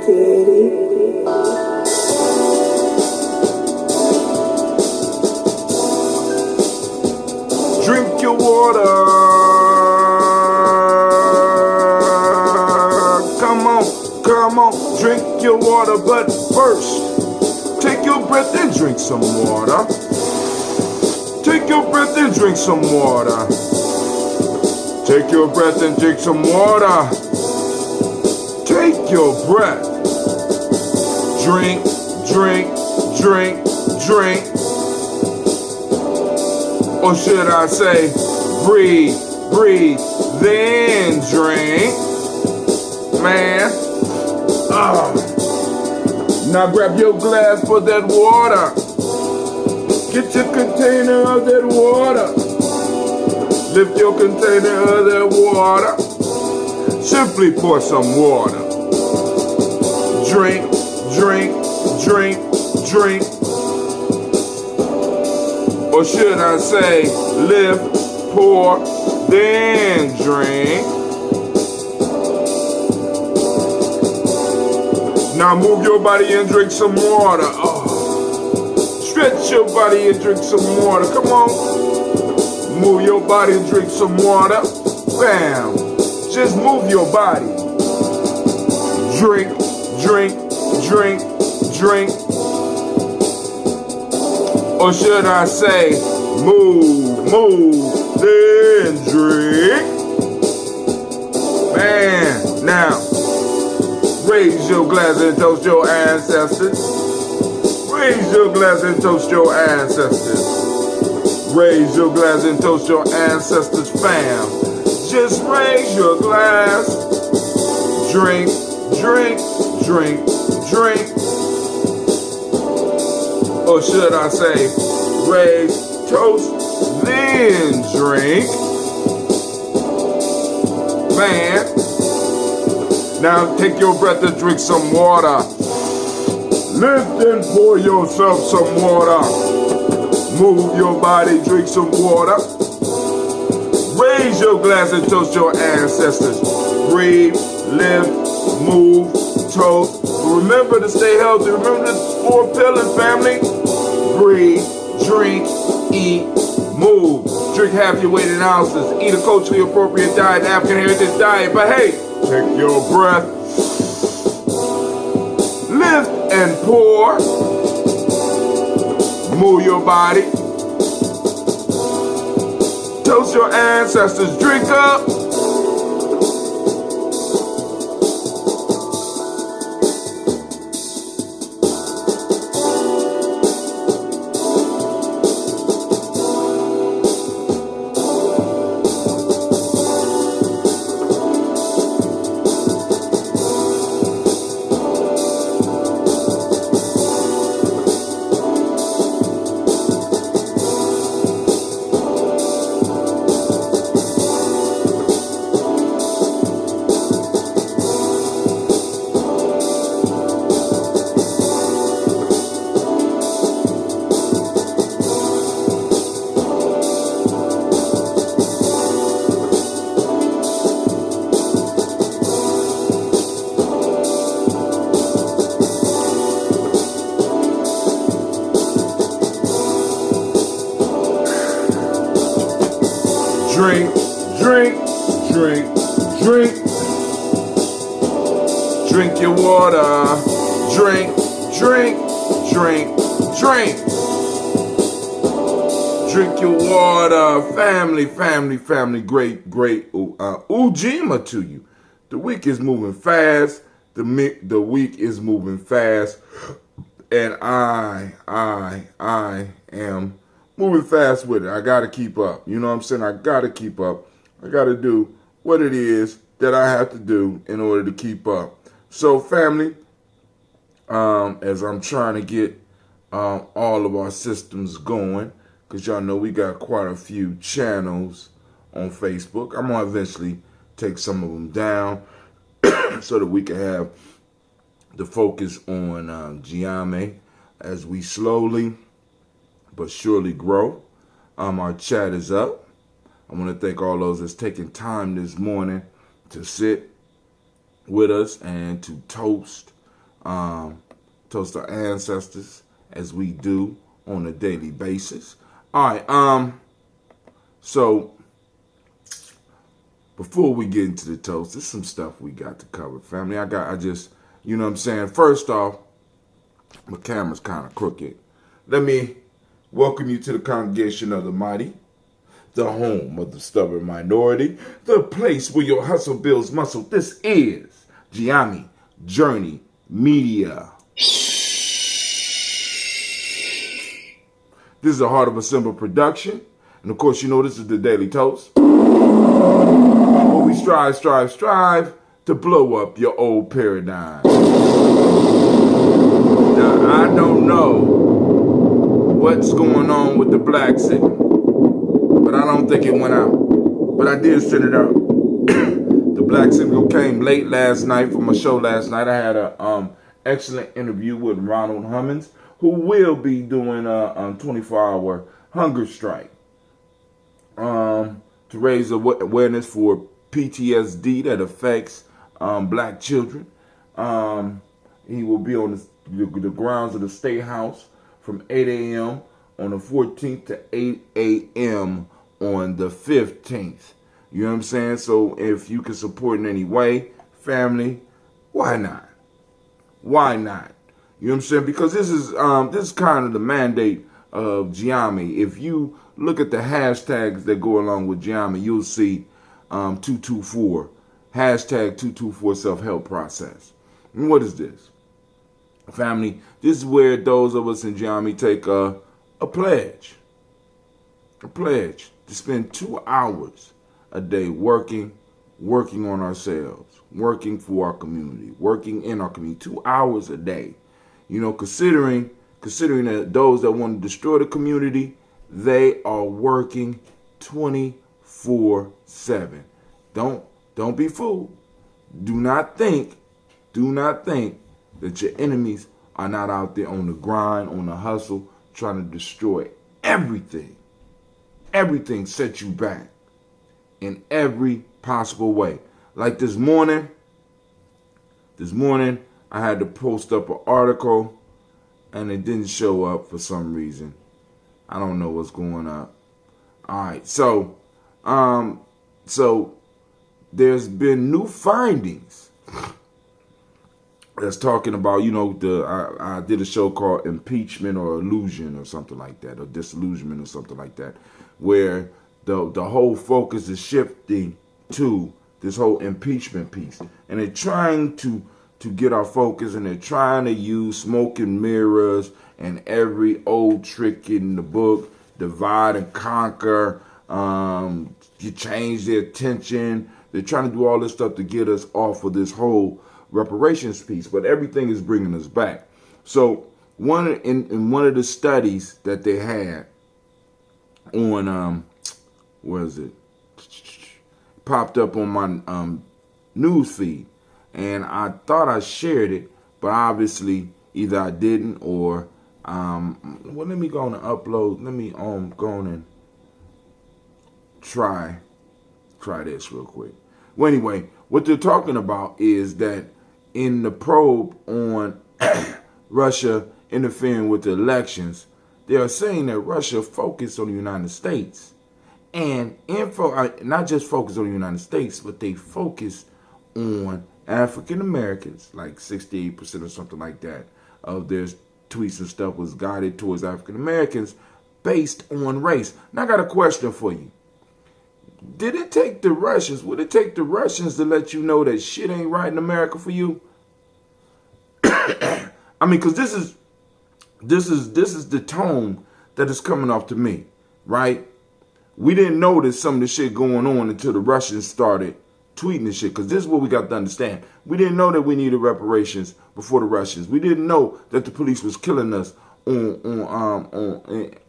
Drink your water. Come on, drink your water, but first, take your breath and drink some water. Take your breath and drink some water. Take your breath and drink some water. Take your breath. Drink, drink, drink, drink. Or should I say, breathe, breathe, then drink. Man. Now grab your glass for that water. Get your container of that water. Lift your container of that water. Simply pour some water. Drink, drink, drink, drink. Or should I say, lift, pour, then drink. Now move your body and drink some water. Stretch your body and drink some water. Come on. Move your body and drink some water. Bam. Just move your body. Drink, drink, drink, drink. Or should I say, move, move, then drink. Man, now, raise your glass and toast your ancestors. Raise your glass and toast your ancestors. Raise your glass and toast your ancestors, fam. Just raise your glass. Drink, drink, drink, drink. Or should I say, raise, toast, then drink. Man. Now take your breath and drink some water. Lift and pour yourself some water. Move your body, drink some water. Raise your glass and toast your ancestors. Breathe, lift, move, toast. Remember to stay healthy. Remember the 4 pillars, family. Breathe, drink, eat, move. Drink half your weight in ounces. Eat a culturally appropriate diet, African heritage diet. But hey, take your breath. Lift and pour. Move your body. Toast your ancestors. Drink up. Drink, drink, drink, drink. Drink your water. Drink, drink, drink, drink. Drink your water. Family, family, family. Great, great Ujima to you. The week is moving fast. The week is moving fast. And I am moving fast with it. I got to keep up. You know what I'm saying? I got to keep up. I got to do what it is that I have to do in order to keep up. So, family, as I'm trying to get all of our systems going, because y'all know we got quite a few channels on Facebook. I'm going to eventually take some of them down so that we can have the focus on Gye-Nyame as we slowly but surely grow. Our chat is up. I want to thank all those that's taking time this morning to sit with us and to toast Toast our ancestors as we do on a daily basis. All right. So before we get into the toast, there's some stuff we got to cover, family. I just, you know what I'm saying? First off, my camera's kind of crooked. Let me welcome you to the congregation of the mighty, the home of the stubborn minority, the place where your hustle builds muscle. This is Gye-Nyame Journey Media. This is a Heart of a Simple production. And of course, you know this is the Daily Toast. Where we strive to blow up your old paradigm. Now, I don't know what's going on with the black signal, but I don't think it went out. But I did send it out. The black signal came late last night for my show last night. I had a excellent interview with Ronald Hummins, who will be doing a 24-hour hunger strike to raise awareness for PTSD that affects black children. He will be on the grounds of the State House from 8 a.m. on the 14th to 8 a.m. on the 15th. You know what I'm saying? So if you can support in any way, family, why not? Why not? You know what I'm saying? Because this is kind of the mandate of Gye-Nyame. If you look at the hashtags that go along with Gye-Nyame, you'll see 224, hashtag 224 self-help process. And what is this? Family, this is where those of us in Gye-Nyame take a pledge. A pledge to spend 2 hours a day working on ourselves, working for our community, working in our community. 2 hours a day. You know, considering that those that want to destroy the community, they are working 24/7. Don't be fooled. Do not think that your enemies are not out there on the grind, on the hustle, trying to destroy everything. Everything set you back in every possible way. Like this morning, I had to post up an article and it didn't show up for some reason. I don't know what's going on. All right, so there's been new findings that's talking about, you know, I did a show called Impeachment or Illusion or something like that, or Disillusionment or something like that, where the whole focus is shifting to this whole impeachment piece. And they're trying to get our focus, and they're trying to use smoke and mirrors and every old trick in the book, divide and conquer, you change the attention. They're trying to do all this stuff to get us off of this whole reparations piece, but everything is bringing us back. So in one of the studies that they had on where is it? Popped up on my news feed, and I thought I shared it, but obviously either I didn't or well, let me go on and upload. Let me go on and try this real quick. Well, anyway, what they're talking about is that in the probe on Russia interfering with the elections, they are saying that Russia focused on the United States. And not just focus on the United States, but they focus on African Americans, like 68% or something like that of their tweets and stuff was guided towards African Americans based on race. Now I got a question for you. Would it take the Russians to let you know that shit ain't right in America for you? I mean, because this is the tone that is coming off to me, right? We didn't notice some of the shit going on until the Russians started tweeting this shit, because this is what we got to understand. We didn't know that we needed reparations before the Russians. We didn't know that the police was killing us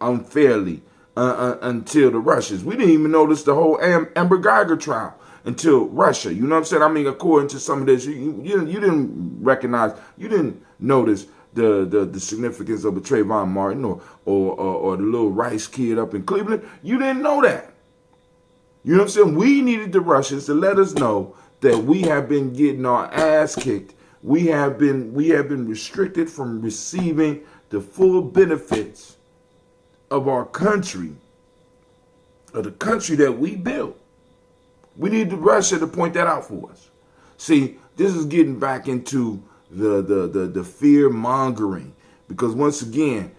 unfairly until the Russians. We didn't even notice the whole Amber Geiger trial until Russia. You know what I'm saying? I mean, according to some of this, you didn't recognize, you didn't notice the significance of a Trayvon Martin or the little Rice kid up in Cleveland. You didn't know that. You know what I'm saying? We needed the Russians to let us know that we have been getting our ass kicked we have been restricted from receiving the full benefits of our country, of the country that we built. We need Russia to point that out for us. See, this is getting back into the fear mongering, because once again,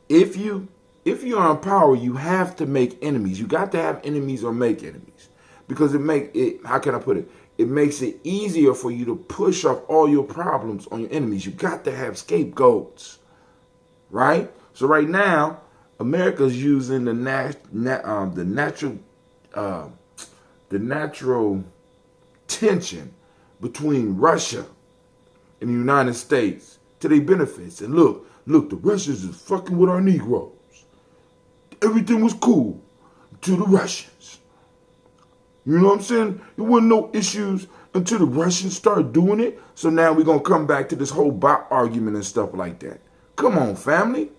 if you're in power, you have to make enemies. You got to have enemies or make enemies, because how can I put it? It makes it easier for you to push off all your problems on your enemies. You got to have scapegoats, right? So right now, America's using the natural tension between Russia and the United States to their benefits. And look, the Russians is fucking with our Negroes. Everything was cool to the Russians. You know what I'm saying? There wasn't no issues until the Russians started doing it. So now we're going to come back to this whole bot argument and stuff like that. Come on, family.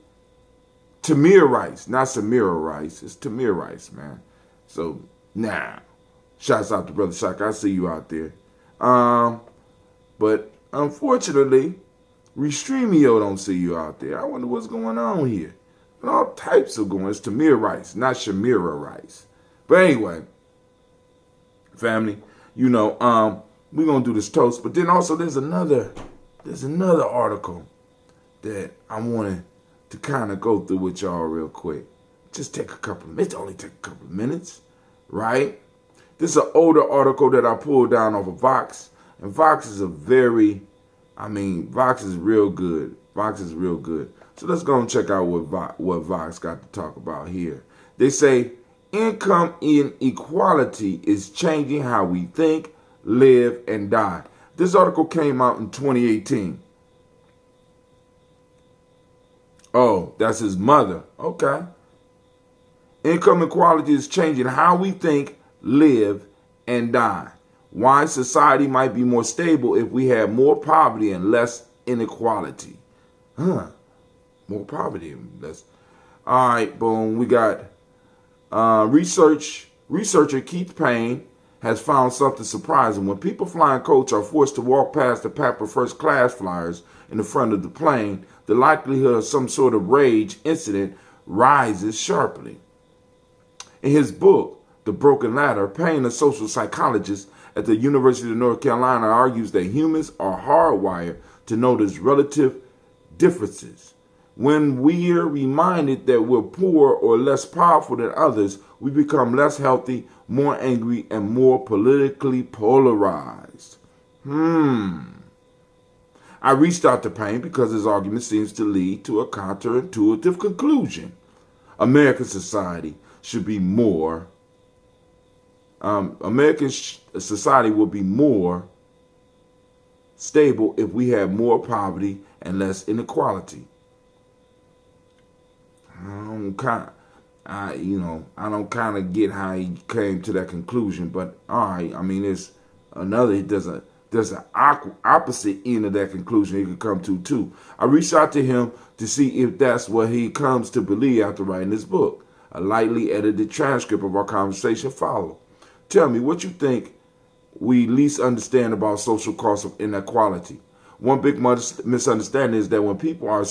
Tamir Rice, not Samira Rice. It's Tamir Rice, man. So, shouts out to Brother Shaka. I see you out there. But unfortunately, Restreamio don't see you out there. I wonder what's going on here. And all types of going. It's Tamir Rice, not Shamira Rice. But anyway, family, we're gonna do this toast. But then also there's another article that I wanted to kind of go through with y'all real quick. Just take a couple of minutes. Only take a couple of minutes, right? This is an older article that I pulled down off of Vox. And Vox is Vox is real good. Vox is real good. So let's go and check out what Vox got to talk about here. They say income inequality is changing how we think, live, and die. This article came out in 2018. Oh, that's his mother. Okay. Income inequality is changing how we think, live, and die. Why society might be more stable if we had more poverty and less inequality. More poverty and less. All right, boom. We got researcher Keith Payne has found something surprising. When people flying coach are forced to walk past the paper first class flyers in the front of the plane, the likelihood of some sort of rage incident rises sharply. In his book, The Broken Ladder, Payne, a social psychologist at the University of North Carolina, argues that humans are hardwired to notice relative differences. When we're reminded that we're poor or less powerful than others, we become less healthy, more angry, and more politically polarized. I reached out to Payne because his argument seems to lead to a counterintuitive conclusion. American society should be more society will be more stable if we had more poverty and less inequality. I don't kind of get how he came to that conclusion, but all right. There's an opposite end of that conclusion he could come to too. I reached out to him to see if that's what he comes to believe after writing this book. A lightly edited transcript of our conversation followed. Tell me what you think we least understand about social costs of inequality. One big misunderstanding is that when people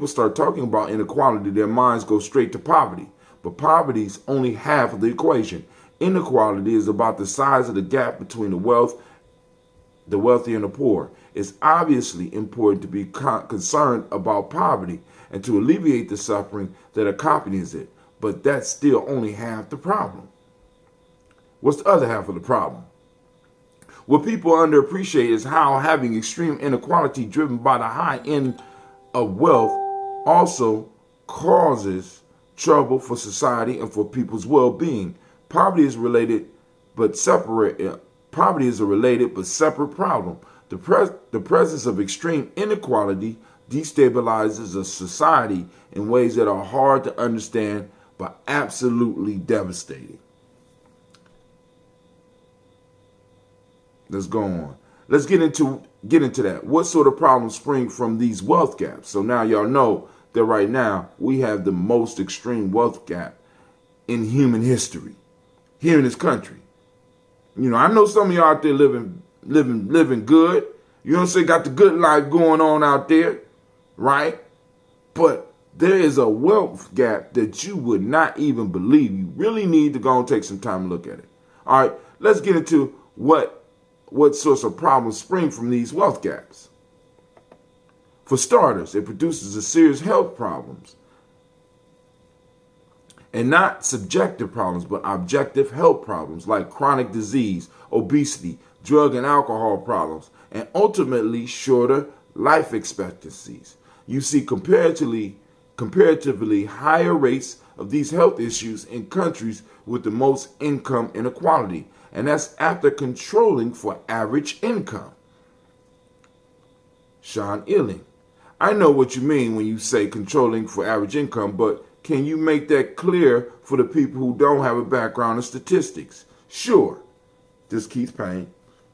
start talking about inequality, their minds go straight to poverty. But poverty is only half of the equation. Inequality is about the size of the gap between the wealthy and the poor. It's obviously important to be concerned about poverty and to alleviate the suffering that accompanies it. But that's still only half the problem. What's the other half of the problem? What people underappreciate is how having extreme inequality driven by the high end of wealth also causes trouble for society and for people's well-being. Poverty is a related but separate problem. The presence of extreme inequality destabilizes a society in ways that are hard to understand but absolutely devastating. Let's go on. Let's get into that. What sort of problems spring from these wealth gaps? So now y'all know that right now we have the most extreme wealth gap in human history here in this country. I know some of y'all out there living living good. You know what I'm saying? Got the good life going on out there, right? But there is a wealth gap that you would not even believe. You really need to go and take some time to look at it. All right, let's get into what sorts of problems spring from these wealth gaps. For starters, it produces a serious health problems. And not subjective problems, but objective health problems like chronic disease, obesity, drug and alcohol problems, and ultimately shorter life expectancies. You see comparatively higher rates of these health issues in countries with the most income inequality, and that's after controlling for average income. Sean Illing. I know what you mean when you say controlling for average income, but can you make that clear for the people who don't have a background in statistics? Sure. This Keith Payne.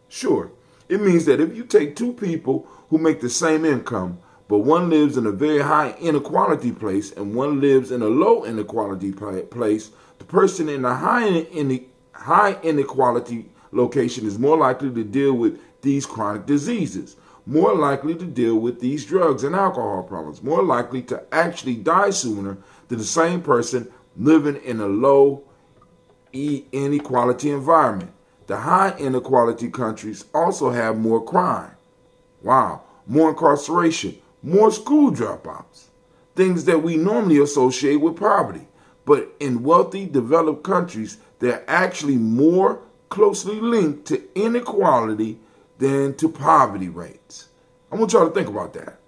Sure. It means that if you take two people who make the same income, but one lives in a very high inequality place and one lives in a low inequality place, the person in the high inequality location is more likely to deal with these chronic diseases, more likely to deal with these drugs and alcohol problems, more likely to actually die sooner than the same person living in a low inequality environment. The high inequality countries also have more crime. Wow. More incarceration, more school dropouts, things that we normally associate with poverty. But in wealthy, developed countries, they're actually more closely linked to inequality than to poverty rates. I want y'all to think about that.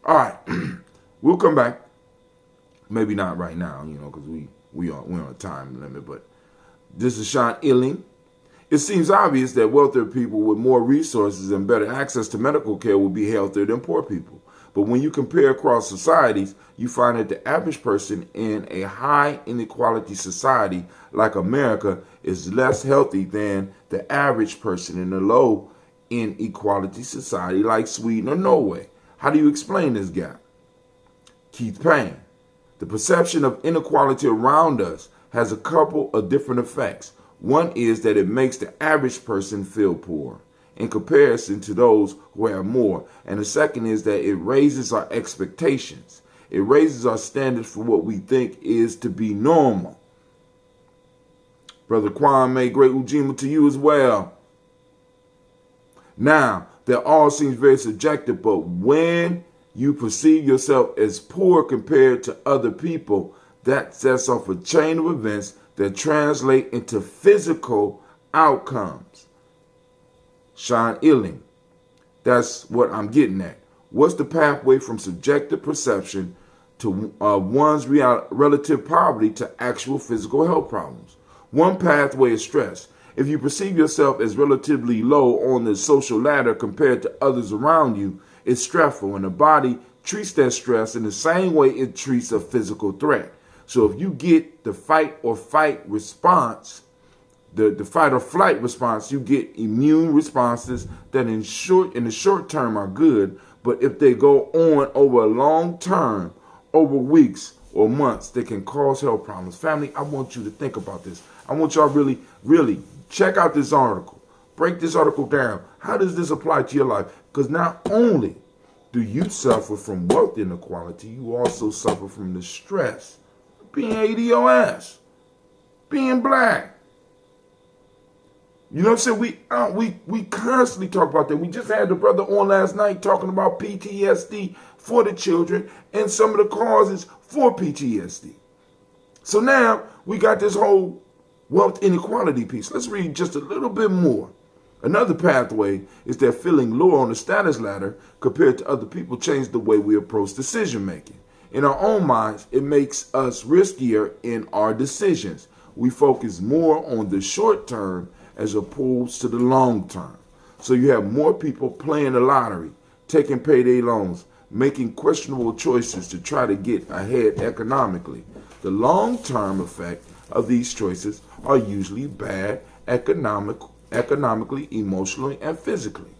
All right, we'll come back. Maybe not right now, because we're on a time limit. But this is Sean Illing. It seems obvious that wealthier people with more resources and better access to medical care will be healthier than poor people. But when you compare across societies, you find that the average person in a high inequality society like America is less healthy than the average person in a low inequality society like Sweden or Norway. How do you explain this gap? Keith Payne. The perception of inequality around us has a couple of different effects. One is that it makes the average person feel poor in comparison to those who have more. And the second is that it raises our expectations. It raises our standards for what we think is to be normal. Brother Kwame, great Ujima to you as well. Now, that all seems very subjective, but when you perceive yourself as poor compared to other people, that sets off a chain of events that translate into physical outcomes. Sean Illing. That's what I'm getting at. What's the pathway from subjective perception to one's relative poverty to actual physical health problems? One pathway is stress. If you perceive yourself as relatively low on the social ladder compared to others around you, it's stressful, and the body treats that stress in the same way it treats a physical threat. So if you get the fight or flight response, the fight or flight response, you get immune responses that in the short term are good, but if they go on over a long term, over weeks or months, they can cause health problems. Family, I want you to think about this. I want y'all really, really check out this article. Break this article down. How does this apply to your life? Because not only do you suffer from wealth inequality, you also suffer from the stress of being ADOS, being black. You know what I'm saying? We constantly talk about that. We just had the brother on last night talking about PTSD for the children and some of the causes for PTSD. So now we got this whole wealth inequality piece. Let's read just a little bit more. Another pathway is that feeling lower on the status ladder compared to other people changes the way we approach decision making. In our own minds, it makes us riskier in our decisions. We focus more on the short term as opposed to the long term. So you have more people playing the lottery, taking payday loans, making questionable choices to try to get ahead economically. The long-term effect of these choices are usually bad economically, emotionally, and physically.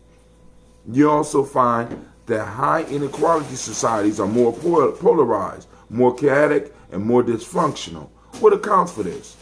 You also find that high inequality societies are more polarized, more chaotic, and more dysfunctional. What accounts for this?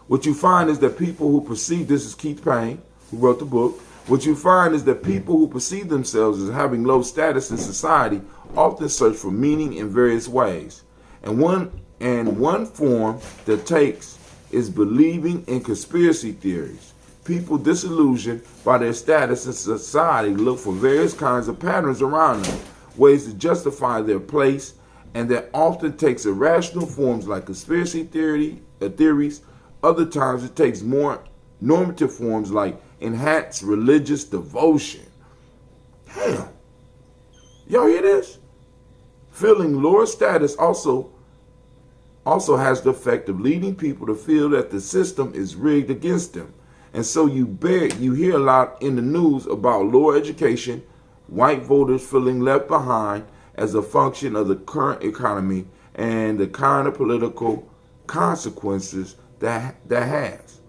What you find is that people who perceive, this is Keith Payne, who wrote the book, what you find is that people who perceive themselves as having low status in society often search for meaning in various ways. And one form that takes is believing in conspiracy theories. People disillusioned by their status in society look for various kinds of patterns around them, ways to justify their place, and that often takes irrational forms like conspiracy theories. Other times it takes more normative forms like enhanced religious devotion. Damn. Y'all hear this? Feeling lower status also has the effect of leading people to feel that the system is rigged against them. And so you hear a lot in the news about lower education, white voters feeling left behind as a function of the current economy and the kind of political consequences that has.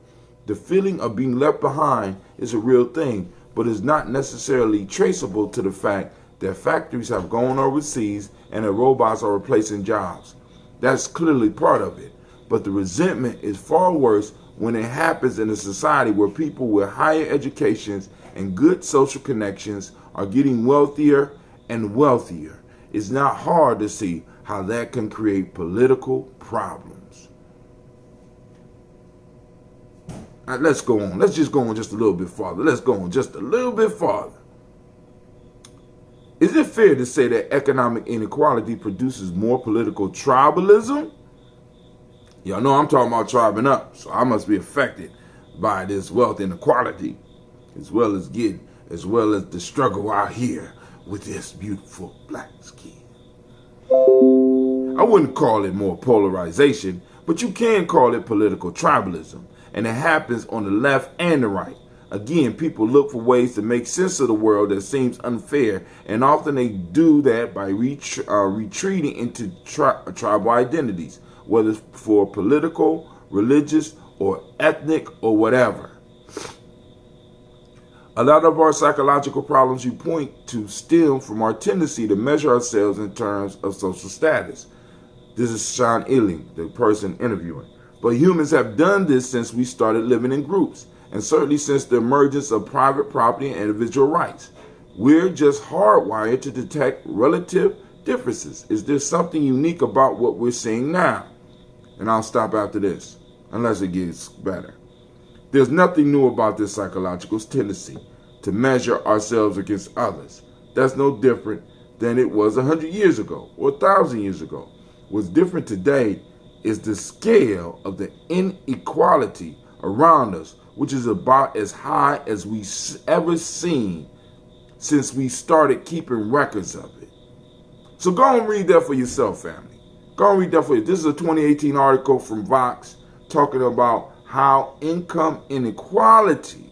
The feeling of being left behind is a real thing, but is not necessarily traceable to the fact that factories have gone overseas and that robots are replacing jobs. That's clearly part of it. But the resentment is far worse when it happens in a society where people with higher educations and good social connections are getting wealthier and wealthier. It's not hard to see how that can create political problems. All right, let's go on. Let's just go on just a little bit farther. Let's go on just a little bit farther. Is it fair to say that economic inequality produces more political tribalism? Y'all know I'm talking about tribing up, so I must be affected by this wealth inequality, as well as the struggle out here with this beautiful black skin. I wouldn't call it more polarization, but you can call it political tribalism, and it happens on the left and the right. Again, people look for ways to make sense of the world that seems unfair, and often they do that by retreating into tribal identities, whether for political, religious, or ethnic, or whatever. A lot of our psychological problems you point to stem from our tendency to measure ourselves in terms of social status. This is Sean Illing, the person interviewing. But humans have done this since we started living in groups, and certainly since the emergence of private property and individual rights. We're just hardwired to detect relative differences. Is there something unique about what we're seeing now? And I'll stop after this, unless it gets better. There's nothing new about this psychological tendency to measure ourselves against others. That's no different than it was 100 years ago or 1,000 years ago. What's different today is the scale of the inequality around us, which is about as high as we ever seen since we started keeping records of it. So go and read that for yourself, family. Go and read that for you. This is a 2018 article from Vox talking about how income inequality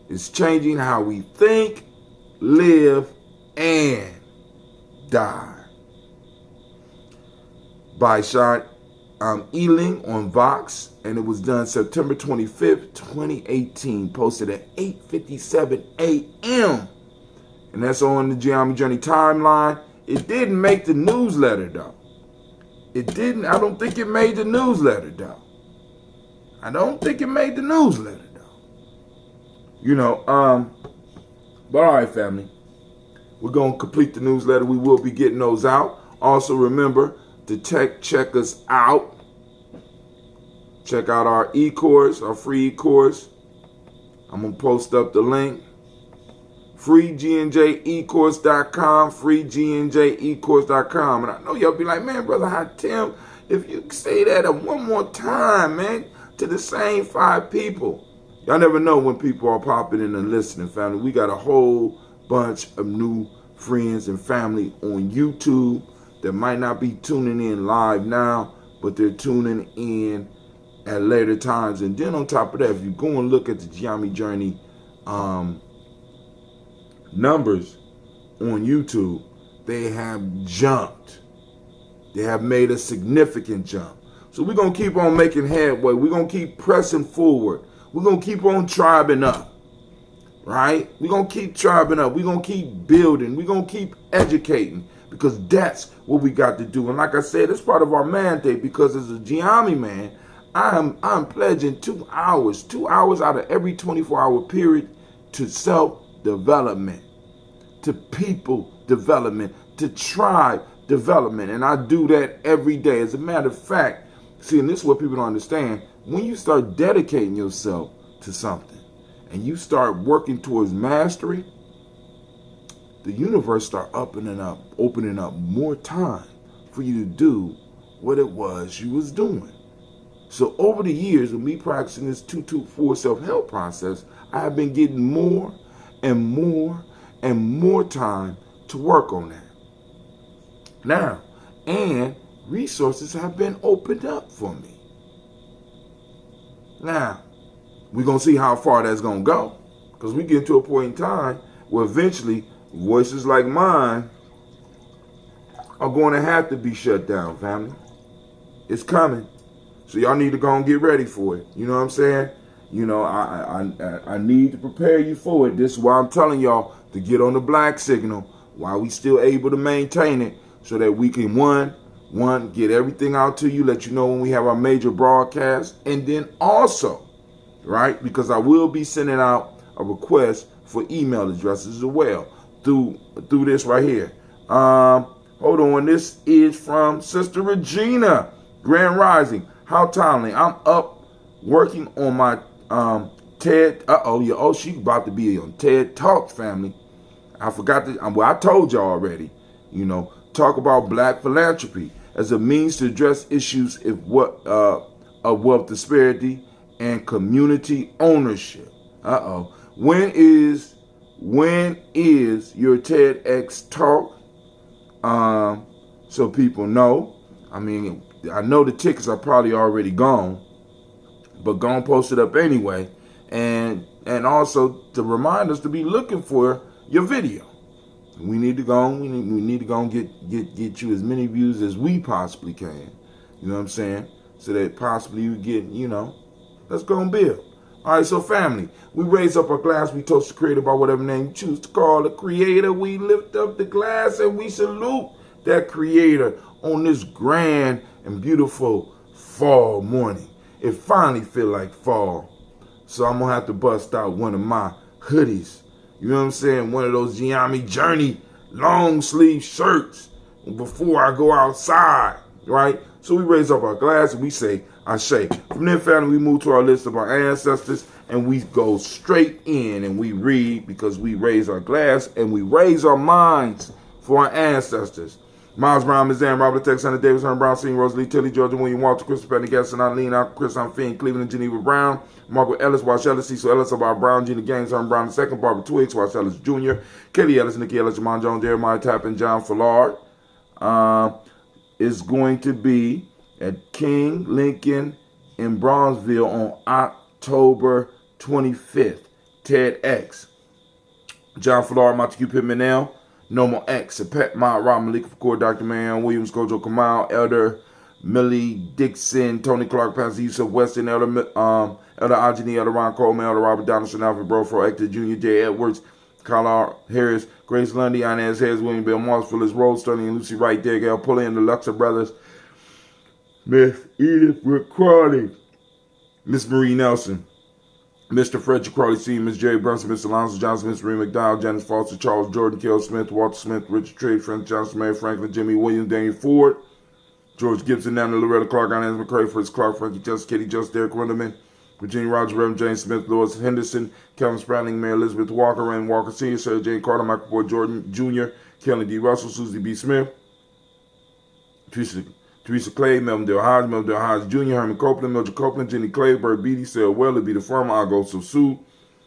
is changing how we think, live, and die. By Sean Illing on Vox, and it was done September 25th, 2018, posted at 8:57 a.m. And that's on the Gye-Nyame Journey timeline. It didn't make the newsletter, though. I don't think it made the newsletter, though. But all right, family. We're going to complete the newsletter. We will be getting those out. Also, remember to check us out. Check out our e-course, our free e-course. I'm going to post up the link. FreeGNJEcourse.com, FreeGNJEcourse.com. And I know y'all be like, man, Brother Hot Tim, if you say that one more time, man, to the same 5 people. Y'all never know when people are popping in and listening, family. We got a whole bunch of new friends and family on YouTube that might not be tuning in live now, but they're tuning in at later times. And then on top of that, if you go and look at the Gye-Nyame Journey numbers on YouTube, they have jumped. They have made a significant jump. So we're going to keep on making headway. We're going to keep pressing forward. We're going to keep on tribing up. Right? We're going to keep tribing up. We're going to keep building. We're going to keep educating, because that's what we got to do. And like I said, it's part of our mandate, because as a Gye-Nyame man, I'm pledging 2 hours out of every 24-hour period to self-development, to people development, to tribe development. And I do that every day. As a matter of fact, see, and this is what people don't understand. When you start dedicating yourself to something and you start working towards mastery, the universe start opening up more time for you to do what it was you was doing. So over the years of me practicing this 224 self-help process, I have been getting more and more and more time to work on that. Now, and resources have been opened up for me. Now, we're going to see how far that's going to go, because we get to a point in time where eventually voices like mine are going to have to be shut down, family. It's coming. So y'all need to go and get ready for it. You know what I'm saying? You know, I need to prepare you for it. This is why I'm telling y'all to get on the black signal while we still able to maintain it, so that we can, one, get everything out to you, let you know when we have our major broadcast, and then also, right, because I will be sending out a request for email addresses as well through this right here. Hold on, this is from Sister Regina, Grand Rising. How timely. I'm up working on my TED. She about to be on TED Talks, family. I forgot to. I told y'all already. You know, talk about black philanthropy as a means to address issues of wealth disparity and community ownership. When is your TEDx talk? So people know. I mean, I know the tickets are probably already gone, but go and post it up anyway. And also to remind us to be looking for your video. We need to go. We need to go and get you as many views as we possibly can. You know what I'm saying? So that possibly you get, let's go and build. All right, so family, we raise up our glass. We toast the Creator by whatever name you choose to call the Creator. We lift up the glass and we salute that Creator on this grand and beautiful fall morning. It finally feel like fall. So I'm going to have to bust out one of my hoodies. You know what I'm saying? One of those Gye-Nyame Journey long sleeve shirts before I go outside, right? So we raise up our glass and we say, Ashe. From there, family, we move to our list of our ancestors and we go straight in and we read, because we raise our glass and we raise our minds for our ancestors. Miles Brown, Ms. Ann, Robert Alexander Davis, Herman Brown, Senior, Rosalie Tilly, Georgia William, Walter, Christopher Penny, Gaston, Eileen, Alco, Chris, Finn, Cleveland, Geneva Brown, Margaret Ellis, Wash Ellis, Cecil Ellis, Bob Brown, Gina Gaines, Herman Brown II, Barbara Twiggs, Wash Ellis Jr., Kelly Ellis, Nikki Ellis, Jamon Jones, Jeremiah Tappan, John Flory. Is going to be at King Lincoln in Bronzeville on October 25th. TEDx. John Flory, Montague Pittman L. Normal X, Pet Mount, Rob Malik, Core, Dr. Marion Williams, Gojo Kamal, Elder Millie Dixon, Tony Clark, Pastor Yusuf Weston, Elder Ajani, Elder Ron Coleman, Elder Robert Donaldson, Alfred Brofro, Hector Jr., J. Edwards, Carla Harris, Grace Lundy, Inez Harris, William Bill Moss, Phyllis Rose, Stoney and Lucy Wright, Gail Pulley, the Luxor Brothers, Miss Edith Rick Crawley, Miss Marie Nelson, Mr. Frederick Crawley Sr., Miss Jerry Brunson, Mr. Alonzo Johnson, Miss Marie McDowell, Janice Foster, Charles Jordan, Kell Smith, Walter Smith, Richard Trigg, Frank Johnson, Mary Franklin, Jimmy Williams, Daniel Ford, George Gibson, Nana Loretta Clark, Inez McCrae, Fritz Clark, Frankie Justice, Kitty Justice, Derek Winderman, Virginia Rogers, Reverend James Smith, Lewis Henderson, Kevin Spradling, Mary Elizabeth Walker, Rand Walker Sr., Sarah J. Carter, Michael Boyd Jordan Jr., Kelly D. Russell, Susie B. Smith, Teresa Clay, Melvin Dale Hodge Jr., Herman Copeland, Mildred Copeland, Jenny Clay, Bert Beatty, Sarah Weller, Be the Farmer, Ago Sue,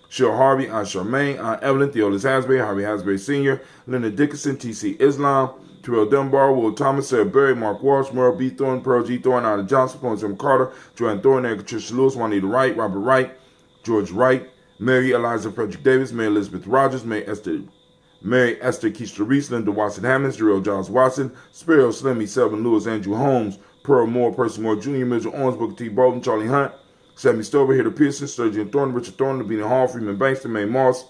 Cheryl Harvey, Aunt Charmaine, Aunt Evelyn, Theolis Hasbury, Harvey Hasbury Sr., Leonard Dickinson, T.C. Islam, Terrell Dunbar, Will Thomas, Sarah Berry, Mark Walsh, Merle B. Thorne, Pearl G. Thorne, Anna Johnson, Florence M. Carter, Joanne Thorne, Eric Patricia Lewis, Juanita Wright, Robert Wright, George Wright, Mary Eliza Frederick Davis, Mary Elizabeth Rogers, Mary Esther Keisha Reese, Linda Watson Hammonds, Jarrell Johns Watson, Spiro Slimmy, Selvin Lewis, Andrew Holmes, Pearl Moore, Percy Moore Jr., Mitchell Owens, Booker T. Bolton, Charlie Hunt, Sammy Stover, Hitter Pearson, Sturgeon Thornton, Richard Thornton, Lavina Hall, Freeman Bankston, Mae Moss,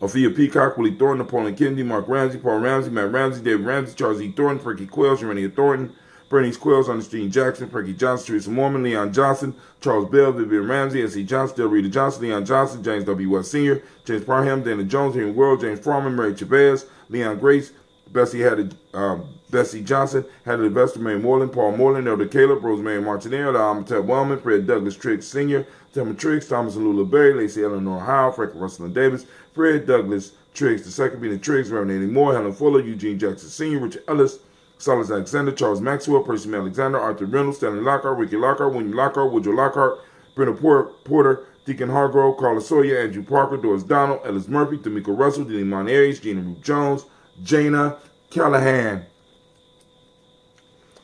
Ophia Peacock, Willie Thornton, Napoleon Kennedy, Mark Ramsey, Paul Ramsey, Matt Ramsey, David Ramsey, Charles E. Thornton, Frankie Quells, Urania Thornton, Bernice Quells, Ernestine Jackson, Perky Johnson, Teresa Mormon, Leon Johnson, Charles Bell, Vivian Ramsey, S.E. Johnson, Del Rita Johnson, Leon Johnson, James W. West Sr., James Parham, Dana Jones, Henry World, James Farman, Mary Chavez, Leon Grace, Bessie Johnson, Hattie Levester, Mary Moreland, Paul Moreland, Elder Caleb, Rosemary Martinez, Amatep Wellman, Fred Douglas Triggs Sr., Thelma Triggs, Thomas and Lula Berry, Lacey Eleanor Howe, Frank Russell and Davis, Fred Douglas Triggs, the second being Triggs, Reverend Eddie Moore, Helen Fuller, Eugene Jackson Sr., Richard Ellis, Silas Alexander, Charles Maxwell, Percy Alexander, Arthur Reynolds, Stanley Lockhart, Ricky Lockhart, William Lockhart, Woodrow Lockhart, Brenda Porter, Deacon Hargrove, Carla Sawyer, Andrew Parker, Doris Donald, Ellis Murphy, D'Amico Russell, Denny Montaries, Gina Ruth Jones, Jana Callahan,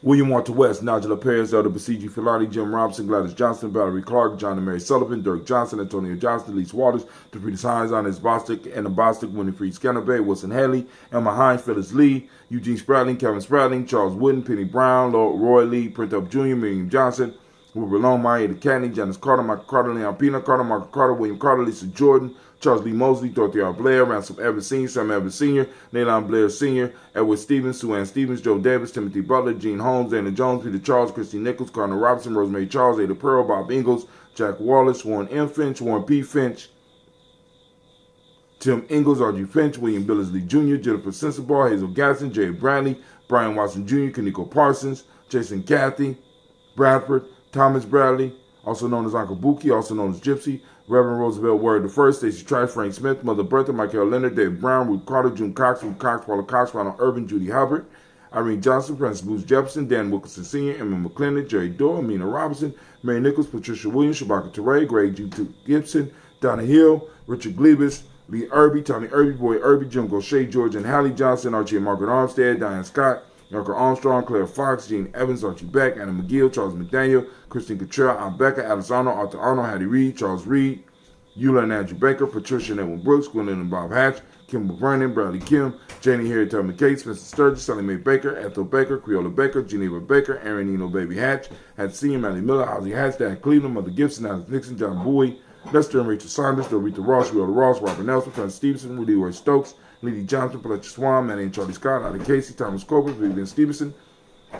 William Walter West, Nigel Perez, Elder Basiji Filati, Jim Robinson, Gladys Johnson, Valerie Clark, John and Mary Sullivan, Dirk Johnson, Antonio Johnson, Elise Waters, Depretis Hines, Inez Bostic, Anna Bostic, Winifred Scanabay, Wilson Haley, Emma Hines, Phyllis Lee, Eugene Spratling, Kevin Spratling, Charles Wooden, Penny Brown, Roy Lee, Print Up Jr., Miriam Johnson, Wilbur Long, Maya DeCatney, Janice Carter, Michael Carter, Leon Pina Carter, Mark Carter, William Carter, Lisa Jordan, Charles Lee Mosley, Dorothy R. Blair, Ransom Evans Sr., Sam Evans Sr., Nayland Blair Sr., Edward Stevens, Sue Ann Stevens, Joe Davis, Timothy Butler, Gene Holmes, Dana Jones, Peter Charles, Christine Nichols, Cardinal Robinson, Rosemary Charles, Ada Pearl, Bob Ingalls, Jack Wallace, Warren M. Finch, Warren P. Finch, Tim Ingalls, Audrey Finch, William Billingsley Jr., Jennifer Sensabaugh, Hazel Gasson, Jay Bradley, Brian Watson Jr., Kaniko Parsons, Jason Cathy, Bradford, Thomas Bradley, also known as Uncle Buki, also known as Gypsy, Reverend Roosevelt Word I, Stacey Trice, Frank Smith, Mother Bertha, Michael Leonard, Dave Brown, Ruth Carter, June Cox, Paula Cox, Ronald Urban, Judy Hubbard, Irene Johnson, Francis Booth Jefferson, Dan Wilkinson Sr., Emma McClendon, Jerry Doyle, Amina Robinson, Mary Nichols, Patricia Williams, Shabaka Teray, Greg G. Gibson, Donna Hill, Richard Glebus, Lee Irby, Tommy Irby, Boy Irby, Jim Gaucher, George and Hallie Johnson, Archie and Margaret Armstead, Diane Scott, Yorker Armstrong, Claire Fox, Gene Evans, Archie Beck, Anna McGill, Charles McDaniel, Christine Cottrell, Al Becca, Alice Arnold, Arthur Arnold, Hattie Reed, Charles Reed, Eula and Andrew Baker, Patricia and Edwin Brooks, Gwendolyn and Bob Hatch, Kimball Vernon, Bradley Kim, Janie Harry Tubman Cates, Spencer Sturgis, Sally Mae Baker, Ethel Baker, Creola Baker, Geneva Baker, Aaron Eno Baby Hatch, Hatch Senior, Manny Miller, Ozzie Hatch, Dan Cleveland, Mother Gibson, Alex Nixon, John Bowie, Lester and Rachel Saunders, Dorita Ross, Rhoda Ross, Robert Nelson, Francis Stevenson, Rudy Roy Stokes, Liddy Johnson, Fletcher Swan, Manny and Charlie Scott, Alan Casey, Thomas Corbett, Vivian Stevenson,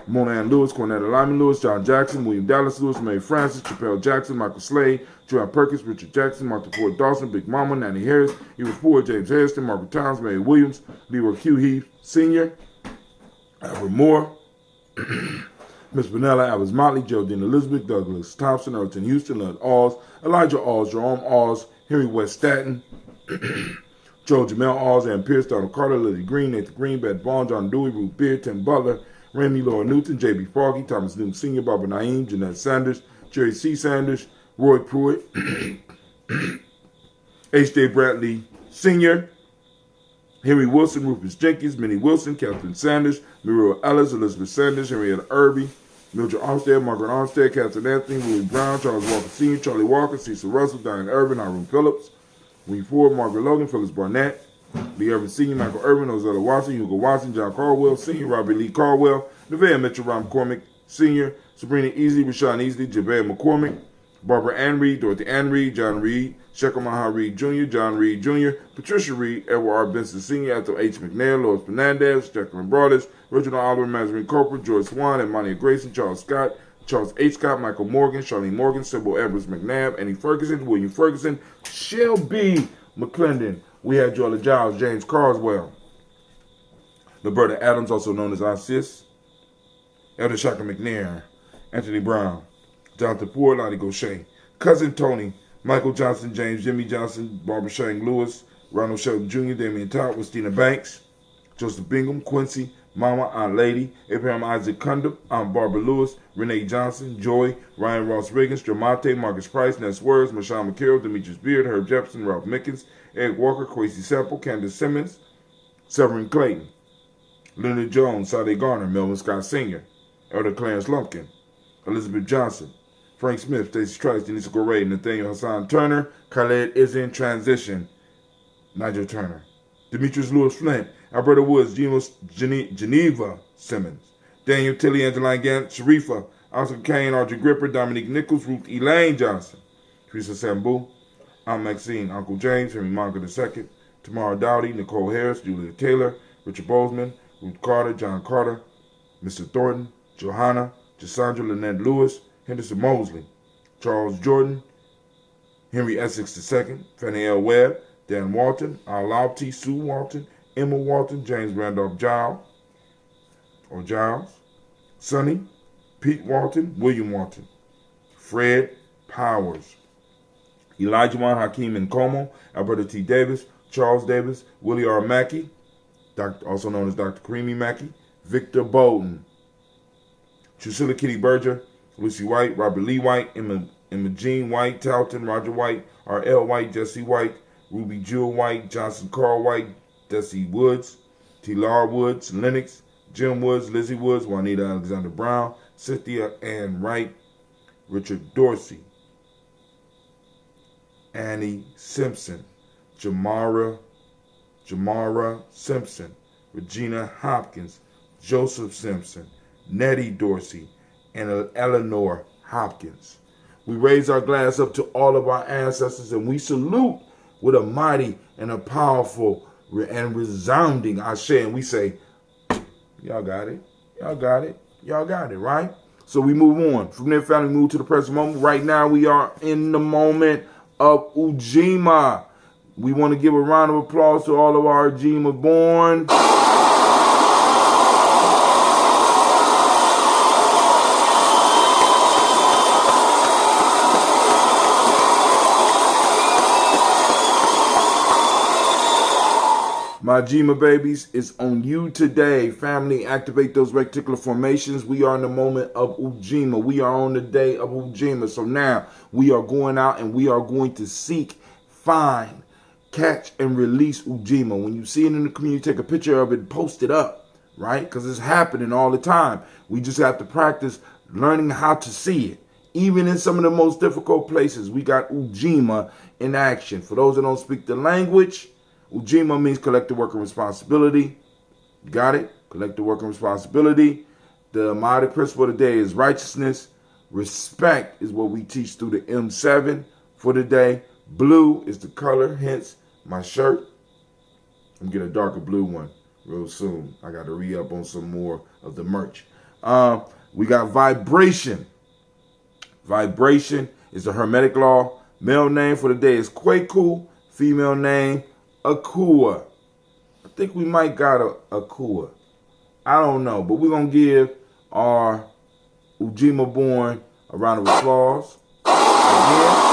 Mona Ann Lewis, Cornetta Lyman Lewis, John Jackson, William Dallas Lewis, Mary Francis, Chappelle Jackson, Michael Slade, Joanne Perkins, Richard Jackson, Martha Ford Dawson, Big Mama, Nanny Harris, Eva Ford, James Harrison, Margaret Towns, Mary Williams, Leroy Q. Heath Sr., Albert Moore, Miss Vanilla, Alice Motley, Geraldine Elizabeth, Douglas Thompson, Elton Houston, Lud Alls, Elijah Alls, Jerome Alls, Henry West Staten, Joe Jamel Alls, Ann Pierce, Donald Carter, Lily Green, Nathan Green, Beth Bond, John Dewey, Ruth Beard, Tim Butler, Randy Laura Newton, J.B. Foggy, Thomas Newton Sr., Barbara Naeem, Jeanette Sanders, Jerry C. Sanders, Roy Pruitt, H.J. Bradley Sr., Henry Wilson, Rufus Jenkins, Minnie Wilson, Catherine Sanders, Muriel Ellis, Elizabeth Sanders, Henrietta Irby, Mildred Armstead, Margaret Armstead, Catherine Anthony, Willie Brown, Charles Walker Sr., Charlie Walker, Cecil Russell, Diane Irvin, Hiram Phillips, Willie Ford, Margaret Logan, Phyllis Barnett, Lee Irvin Sr., Michael Irvin, Ozella Watson, Hugo Watson, John Caldwell Sr., Robert Lee Caldwell, Nevaeh Mitchell, Ron McCormick Sr., Sabrina Easley, Rashawn Easley, Javed McCormick, Barbara Ann Reed, Dorothy Ann Reed, John Reed, Shekel Maha Reed Jr., John Reed Jr., Patricia Reed, Edward R. Benson Sr., Ethel H. McNair, Lois Fernandez, Jacqueline Broadus, Reginald Oliver, Mazarin Corporal, George Swan, and Monia Grayson, Charles Scott, Charles H. Scott, Michael Morgan, Charlene Morgan, Sybil Edwards McNabb, Annie Ferguson, William Ferguson, Shelby McClendon. We had Joella Giles, James Carswell, Roberta Adams, also known as Isis, Elder Shaka McNair, Anthony Brown, Jonathan Ford, Lonnie Gaucher, Cousin Tony, Michael Johnson, James Jimmy Johnson, Barbara Shane Lewis, Ronald Shelton Jr., Damian Todd, Christina Banks, Joseph Bingham, Quincy, Mama, Aunt Lady, Abraham Isaac Cundiff, Aunt Barbara Lewis, Renee Johnson, Joy, Ryan Ross Riggins, Dramate, Marcus Price, Ness Words, Michelle McCarroll, Demetrius Beard, Herb Jefferson, Ralph Mickens, Eric Walker, Quasi Sample, Candace Simmons, Severin Clayton, Leonard Jones, Sade Garner, Melvin Scott Sr., Elder Clarence Lumpkin, Elizabeth Johnson, Frank Smith, Stacey Trice, Denise Goray, Nathaniel Hassan Turner, Khaled is in transition, Nigel Turner, Demetrius Lewis Flint, Alberta Woods, Geneva Simmons, Daniel Tilly, Angeline Gant, Sharifa, Oscar Kane, Audrey Gripper, Dominique Nichols, Ruth Elaine Johnson, Teresa Sambu, Aunt Maxine, Uncle James, Henry Monka II, Tamara Dowdy, Nicole Harris, Julia Taylor, Richard Bozeman, Ruth Carter, John Carter, Mr. Thornton, Johanna, Cassandra Lynette Lewis, Henderson Mosley, Charles Jordan, Henry Essex II, Fannie L. Webb, Dan Walton, Al Lauti, Sue Walton, Emma Walton, James Randolph Giles, Sonny, Pete Walton, William Walton, Fred Powers, Elijah Juan Hakeem Nkomo, Alberta T. Davis, Charles Davis, Willie R. Mackey, also known as Dr. Karimi Mackey, Victor Bowden, Drusilla Kitty Berger, Lucy White, Robert Lee White, Emma Jean White, Talton, Roger White, R.L. White, Jesse White, Ruby Jewel White, Johnson Carl White, Desi Woods, T-Lar Woods, Lennox, Jim Woods, Lizzie Woods, Juanita Alexander Brown, Cynthia Ann Wright, Richard Dorsey, Annie Simpson, Jamara Simpson, Regina Hopkins, Joseph Simpson, Nettie Dorsey, and Eleanor Hopkins. We raise our glass up to all of our ancestors and we salute with a mighty and a powerful and resounding ashe. And we say, y'all got it, y'all got it, y'all got it, right? So we move on. From there, family, move to the present moment. Right now, we are in the moment of Ujima. We want to give a round of applause to all of our Ujima born. My Ujima babies, it's on you today. Family, activate those reticular formations. We are in the moment of Ujima. We are on the day of Ujima. So now we are going out and we are going to seek, find, catch, and release Ujima. When you see it in the community, take a picture of it, post it up, right? Because it's happening all the time. We just have to practice learning how to see it. Even in some of the most difficult places, we got Ujima in action. For those that don't speak the language, Ujima means collective work and responsibility. Got it? Collective work and responsibility. The Mahdi principle of the day is righteousness. Respect is what we teach through the M7 for the day. Blue is the color, hence my shirt. I'm going to get a darker blue one real soon. I got to re-up on some more of the merch. We got vibration. Vibration is the Hermetic law. Male name for the day is Kwaku. Female name, Akua. I think we might got a Akua. I don't know, but we're going to give our Ujima born a round of applause. Again.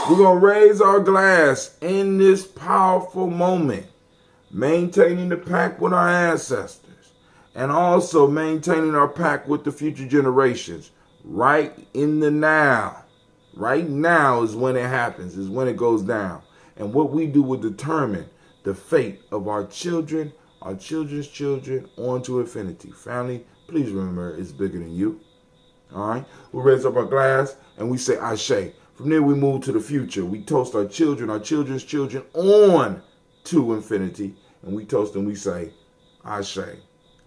We're going to raise our glass in this powerful moment, maintaining the pact with our ancestors and also maintaining our pact with the future generations right in the now. Right now is when it happens, is when it goes down. And what we do will determine the fate of our children, our children's children, on to infinity. Family, please remember it's bigger than you. All right? We raise up our glass and we say Ashe. From there, we move to the future. We toast our children, our children's children on to infinity. And we toast and we say, Ashe.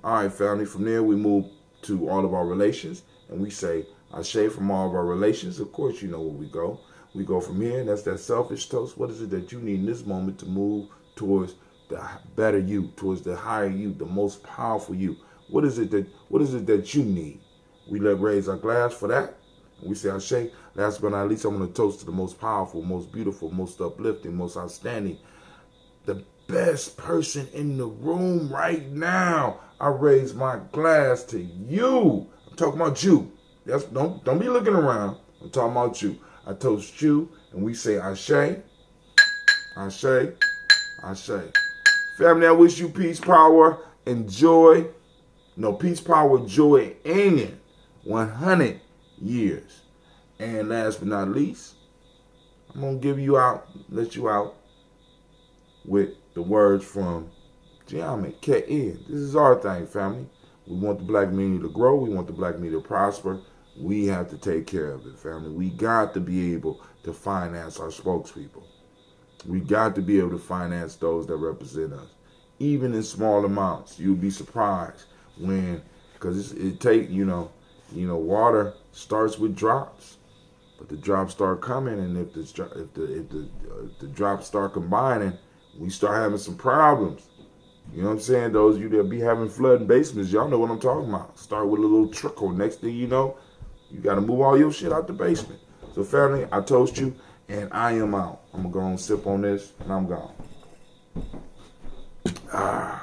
All right, family. From there, we move to all of our relations. And we say, Ashe from all of our relations. Of course, you know where we go. We go from here, and that's that selfish toast. What is it that you need in this moment to move towards the better you, towards the higher you, the most powerful you? What is it that you need? We raise our glass for that. And we say, Ashe. Last but not least, I'm going to toast to the most powerful, most beautiful, most uplifting, most outstanding, the best person in the room right now. I raise my glass to you. I'm talking about you. Don't be looking around. I'm talking about you. I toast you, and we say Ashe, Ashe, Ashe. Family, I wish you peace, power, and joy. No, peace, power, joy, and 100 years. And last but not least, I'm going to let you out with the words from Gye-Nyame. This is our thing, family. We want the black community to grow. We want the black community to prosper. We have to take care of it, family. We got to be able to finance our spokespeople. We got to be able to finance those that represent us, even in small amounts. You'll be surprised because water starts with drops. But the drops start coming, and if the drops start combining, we start having some problems. You know what I'm saying? Those of you that be having flooding basements, y'all know what I'm talking about. Start with a little trickle. Next thing you know, you got to move all your shit out the basement. So family, I toast you, and I am out. I'm going to go and sip on this, and I'm gone. Ah.